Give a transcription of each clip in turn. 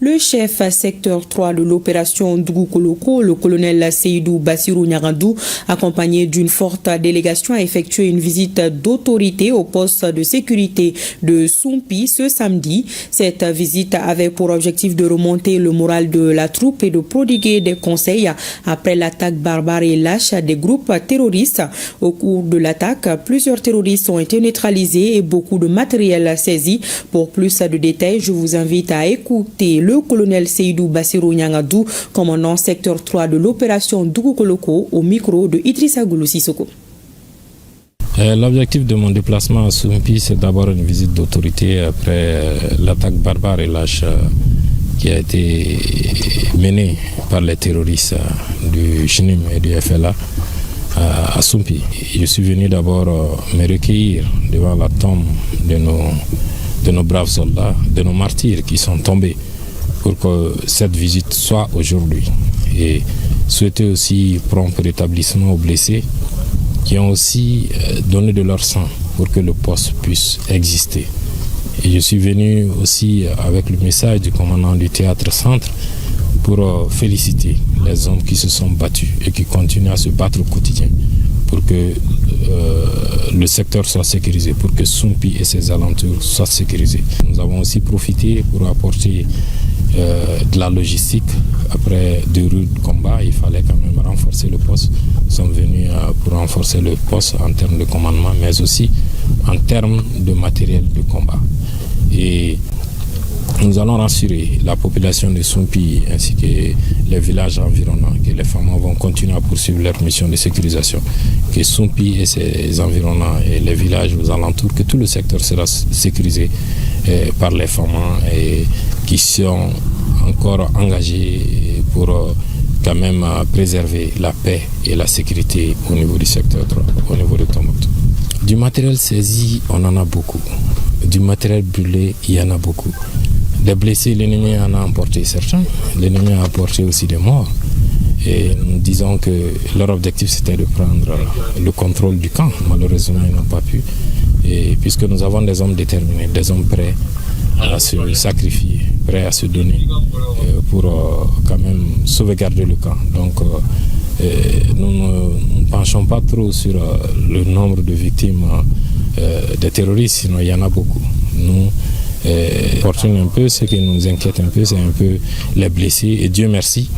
Le chef secteur 3 de l'opération Ndoukou-Koloko, le colonel Seydou Bassirou Nyarandou, accompagné d'une forte délégation, a effectué une visite d'autorité au poste de sécurité de Soumpi ce samedi. Cette visite avait pour objectif de remonter le moral de la troupe et de prodiguer des conseils après l'attaque barbare et lâche des groupes terroristes. Au cours de l'attaque, plusieurs terroristes ont été neutralisés et beaucoup de matériel saisi. Pour plus de détails, je vous invite à écouter le colonel Seydou Bassirou Nyarandou, commandant secteur 3 de l'opération Ndoukou-Koloko, au micro de Idrissa Goulou Sissoko. L'objectif de mon déplacement à Soumpi, c'est d'abord une visite d'autorité après l'attaque barbare et lâche qui a été menée par les terroristes du JNIM et du FLA à Soumpi. Je suis venu d'abord me recueillir devant la tombe de nos braves soldats, de nos martyrs qui sont tombés, pour que cette visite soit aujourd'hui. Et souhaiter aussi prompt rétablissement aux blessés qui ont aussi donné de leur sang pour que le poste puisse exister. Et je suis venu aussi avec le message du commandant du théâtre centre pour féliciter les hommes qui se sont battus et qui continuent à se battre au quotidien pour que le secteur soit sécurisé, pour que Soumpi et ses alentours soient sécurisés. Nous avons aussi profité pour apporter de la logistique. Après 2 rudes combats, il fallait quand même renforcer le poste. Nous sommes venus pour renforcer le poste en termes de commandement, mais aussi en termes de matériel de combat. Et nous allons rassurer la population de Soumpi ainsi que les villages environnants, que les femmes vont continuer à poursuivre leur mission de sécurisation, que Soumpi et ses environnants et les villages aux alentours, que tout le secteur sera sécurisé par les femmes et qui sont encore engagés pour quand même préserver la paix et la sécurité au niveau du secteur 3, au niveau de Tombouctou. Du matériel saisi, on en a beaucoup. Du matériel brûlé, il y en a beaucoup. Des blessés, l'ennemi en a emporté certains. L'ennemi a apporté aussi des morts. Et nous disons que leur objectif c'était de prendre le contrôle du camp. Malheureusement, ils n'ont pas pu. Et puisque nous avons des hommes déterminés, des hommes prêts à se sacrifier, prêts à se donner pour quand même sauvegarder le camp. Donc nous ne penchons pas trop sur le nombre de victimes des terroristes, sinon il y en a beaucoup. Nous portons un peu, ce qui nous inquiète un peu, c'est un peu les blessés. Et Dieu merci,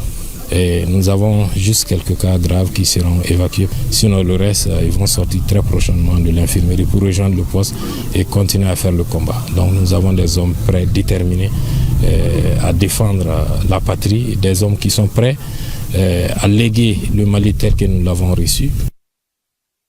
nous avons juste quelques cas graves qui seront évacués. Sinon le reste, ils vont sortir très prochainement de l'infirmerie pour rejoindre le poste et continuer à faire le combat. Donc nous avons des hommes prêts, déterminés à défendre la patrie, des hommes qui sont prêts à léguer le Mali tel que nous l'avons reçu.